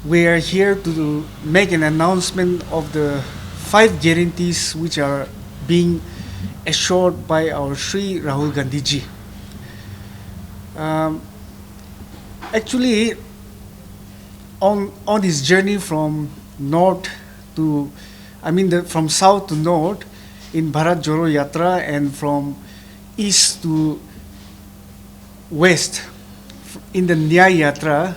We are here to make an announcement of the 5 guarantees which are being assured by our Sri Rahul Gandhi ji. Actually, on his journey from north to, from south to north in Bharat Jodo Yatra, and from east to west in the Nyaya Yatra,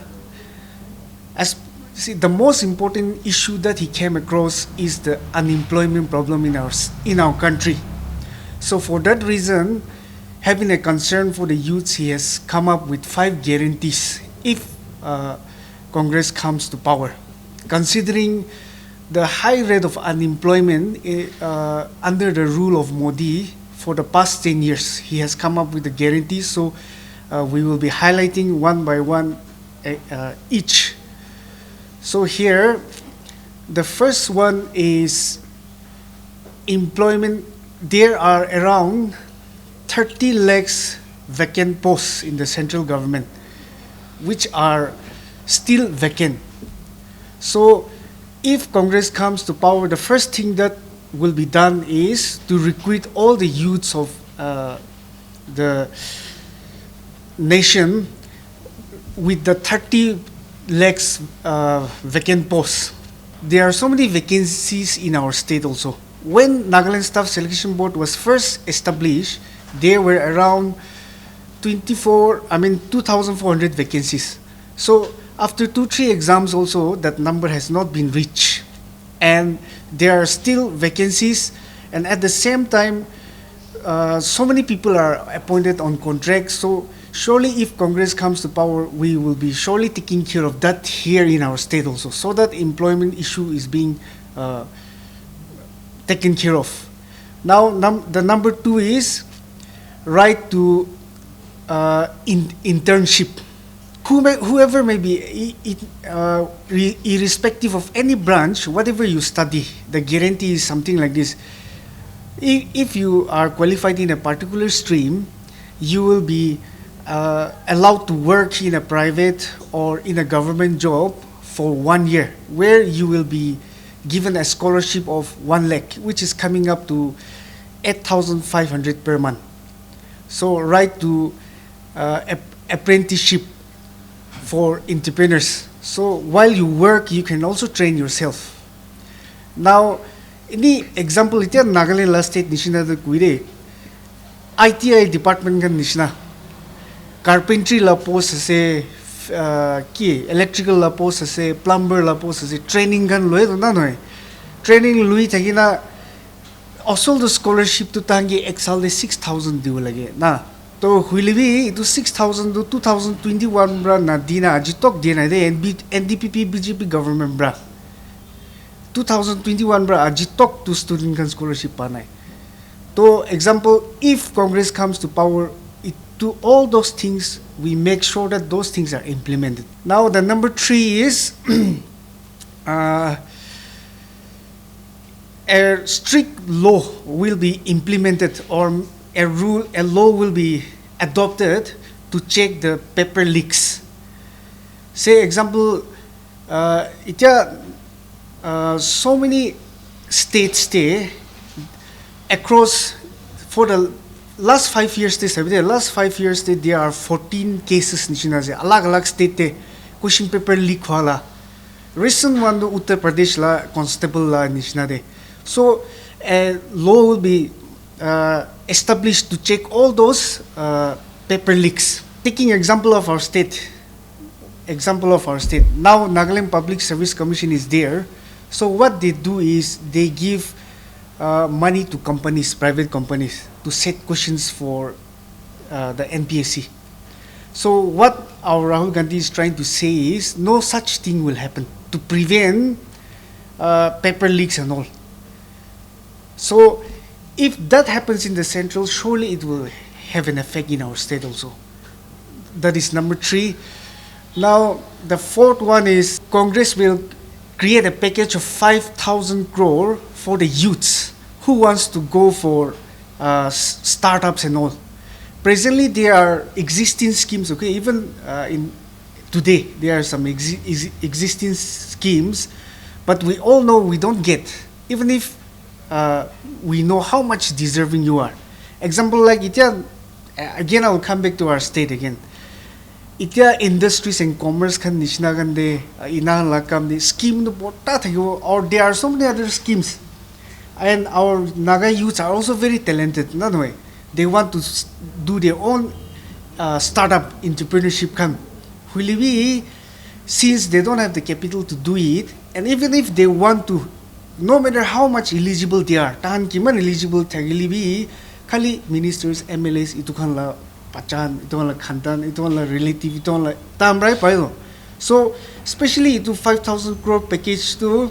the most important issue that he came across is the unemployment problem in our country. So for that reason, having a concern for the youths, he has come up with 5 guarantees if Congress comes to power. Considering the high rate of unemployment under the rule of Modi for the past 10 years, he has come up with the guarantees. So we will be highlighting one by one each. So here, the first one is employment. There are around 30 lakhs vacant posts in the central government, which are still vacant. So if Congress comes to power, the first thing that will be done is to recruit all the youths of the nation with the 30 lakhs vacant posts. There are so many vacancies in our state also. When Nagaland Staff Selection Board was first established, there were around 2,400 vacancies. So after 2-3 exams also, that number has not been reached. And there are still vacancies, and at the same time, so many people are appointed on contract. So surely if Congress comes to power, we will be surely taking care of that here in our state also, so that employment issue is being taken care of. Now, the number 2 is right to internship. Whoever may be, irrespective of any branch, whatever you study, the guarantee is something like this. If you are qualified in a particular stream, you will be allowed to work in a private or in a government job for 1 year, where you will be given a scholarship of 1 lakh, which is coming up to 8,500 per month. So right to apprenticeship for entrepreneurs. So while you work, you can also train yourself. Now, any example ite Nagaland la state nishina da kuire ITI department kan nishina carpentry la post ase electrical la post ase plumber la post ase training kan loi na noi training lui thagina also the scholarship to tangi exal de 6,000 diu lage na to huilibi to 6,000 to 2021 bra na dina ajitok dina de NDPP BJP government bra 2021 bra ajitok to student kan scholarship panai. To example, if Congress comes to power, to all those things, we make sure that those things are implemented. Now, the number 3 is a strict law will be implemented, or a law will be adopted to check the paper leaks. Say example, so many states stay across for the last 5 years. There are 14 cases nishina se alag state question paper leak wala. Recent one to Uttar Pradesh la constable la nishina de. So a law will be established to check all those paper leaks. Taking example of our state. Now Nagaland Public Service Commission is there. So what they do is they give money to companies, private companies, to set questions for the Npcc. So what our Rahul Gandhi is trying to say is no such thing will happen, to prevent paper leaks and all. So if that happens in the central, surely it will have an effect in our state also. That is number 3. Now the 4th one is Congress will create a package of 5,000 crore for the youths who wants to go for startups and all. Presently, there are existing schemes, okay, even in today there are some existing schemes, but we all know we don't get, even if we know how much deserving you are. Example like itya, again I will come back to our state again. Itya industries and commerce kan nishna gande ina lakam de scheme no botta thayo, or there are so many other schemes, and our Naga youths are also very talented. No way, they want to do their own startup entrepreneurship kan. Will be, since they don't have the capital to do it, and even if they want to, no matter how much eligible they are, tahan kiman eligible thagili bi, khali ministers, MLAs itu kan la pachan, itu kan la khantan, itu kan la relative, itu kan la tamrai payo. So especially itu 5,000 crore package to,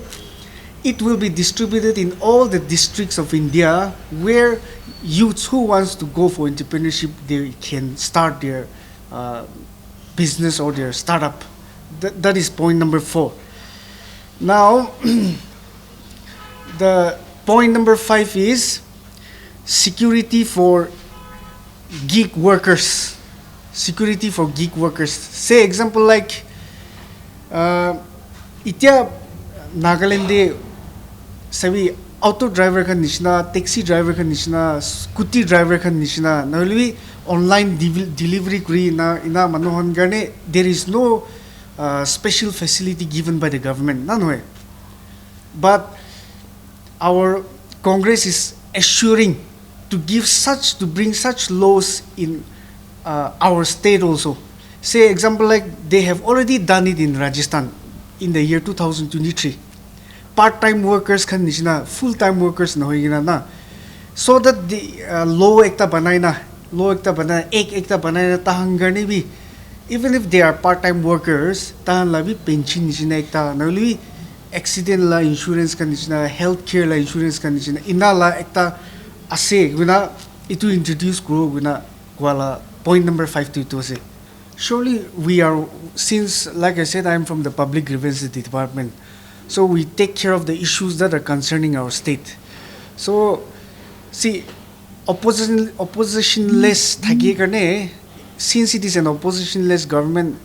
it will be distributed in all the districts of India where youths who wants to go for entrepreneurship, they can start their business or their startup. That is point number 4. Now, the point number 5 is security for gig workers. Security for gig workers. Say example like, itya Nagaland de sabi auto driver kan nishna, taxi driver kan nishna, scooty driver kan nishna, nalwi online delivery kuri na ina manohan garne, there is no special facility given by the government, none way. But our Congress is assuring to bring such laws in our state also. Say example like they have already done it in Rajasthan in the year 2023. Part-time workers kan nishna, full-time workers na hoigina na, so that the law ekta banay na, ekta banay na tahang garne bi, even if they are part-time workers, tahan la bi pension nishna ekta, nauli accident la insurance kan nishna, healthcare la insurance kan nishna, ina la ekta ase guna itu introduce kuro guna wala point number 5 to ito ase. Surely we are, since like I said, I am from the public grievances department, so we take care of the issues that are concerning our state. So see, oppositionless thagi karne, since it is an oppositionless government,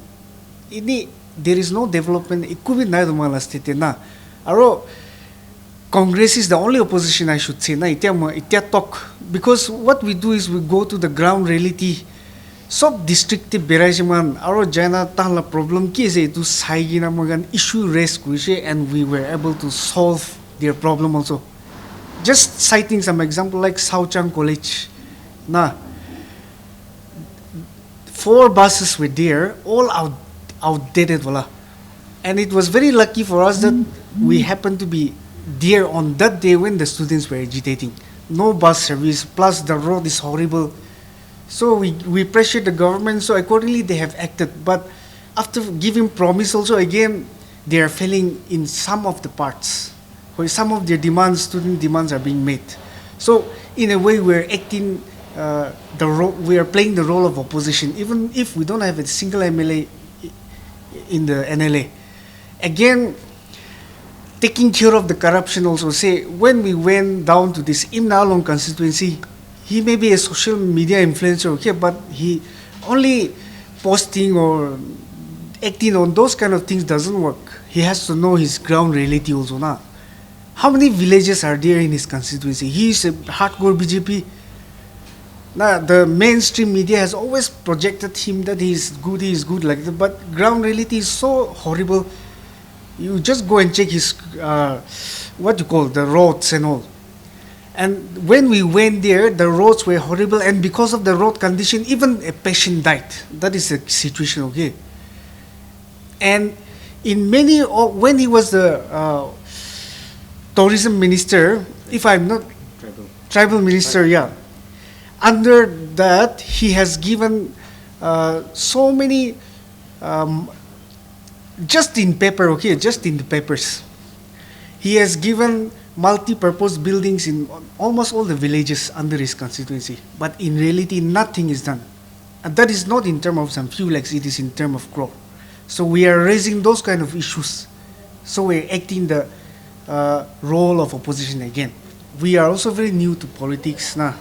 there is no development. It could be neither mala state na. Aro Congress is the only opposition, I should say na. Itya talk, because what we do is we go to the ground reality. Sob district berajiman aro jana tahla problem ki se to saigi na magan issue raise kuise, and we were able to solve their problem also. Just citing some example like Sauchang College, na 4 buses were there, all outdated wala, and it was very lucky for us that we happened to be there on that day when the students were agitating. No bus service, plus the road is horrible. So we pressured the government, so accordingly they have acted. But after giving promise also, again, they are failing in some of the parts, where some of their demands, student demands are being met. So in a way we're acting, we are playing the role of opposition, even if we don't have a single MLA in the NLA. Again, taking care of the corruption also. Say, when we went down to this Imnalong constituency, he may be a social media influencer, okay, but he only posting or acting on those kind of things doesn't work. He has to know his ground reality also. Na. How many villages are there in his constituency? He is a hardcore BJP. Now, the mainstream media has always projected him that he is good like that, but ground reality is so horrible. You just go and check his, the roads and all. And when we went there, the roads were horrible, and because of the road condition, even a patient died. That is the situation, okay? And in many, when he was the tourism minister, if I'm not, tribal minister, yeah. Under that, he has given so many, just in paper, okay, just in the papers. He has given multi-purpose buildings in almost all the villages under his constituency. But in reality, nothing is done. And that is not in terms of some few lakhs, it is in terms of crore. So we are raising those kind of issues. So we're acting the role of opposition again. We are also very new to politics now.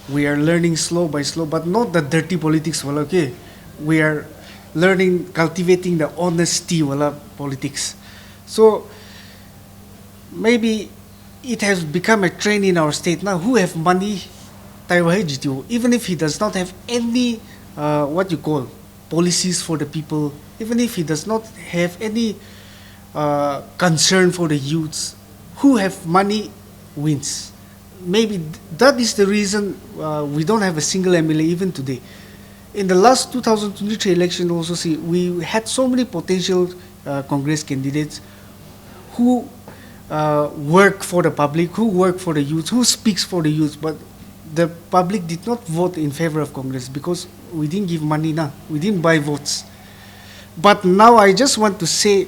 We are learning slow by slow, but not the dirty politics, well, okay. We are learning, cultivating the honesty wala politics. So maybe it has become a trend in our state now. Who have money, even if he does not have any what you call policies for the people, even if he does not have any concern for the youths, who have money wins. Maybe that is the reason we don't have a single MLA even today. In the last 2023 election also, see, we had so many potential Congress candidates who work for the public, who work for the youth, who speaks for the youth, but the public did not vote in favor of Congress because we didn't give money now, we didn't buy votes. But now I just want to say,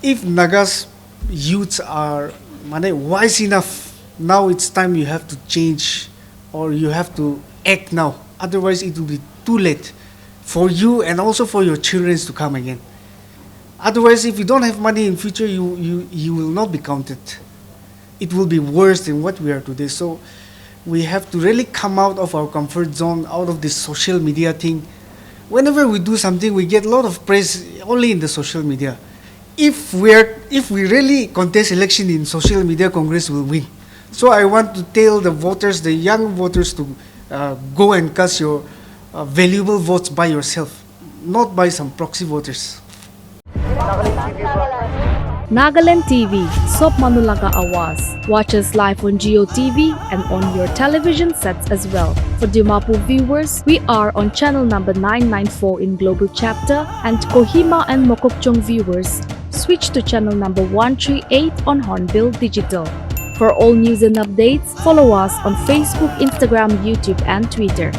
if Naga's youths are wise enough, now it's time you have to change or you have to act now. Otherwise it will be too late for you and also for your children to come again. Otherwise, if you don't have money in future, you will not be counted. It will be worse than what we are today. So we have to really come out of our comfort zone, out of this social media thing. Whenever we do something, we get a lot of praise only in the social media. If we really contest election in social media, Congress will win. So I want to tell the voters, the young voters, to go and cast your valuable votes by yourself, not by some proxy voters. Nagaland TV, Sop Manulaga Awas. Watch us live on Geo TV and on your television sets as well. For Dimapur viewers, we are on channel number 994 in Global Chapter, and Kohima and Mokokchung viewers, switch to channel number 138 on Hornbill Digital. For all news and updates, follow us on Facebook, Instagram, YouTube, and Twitter.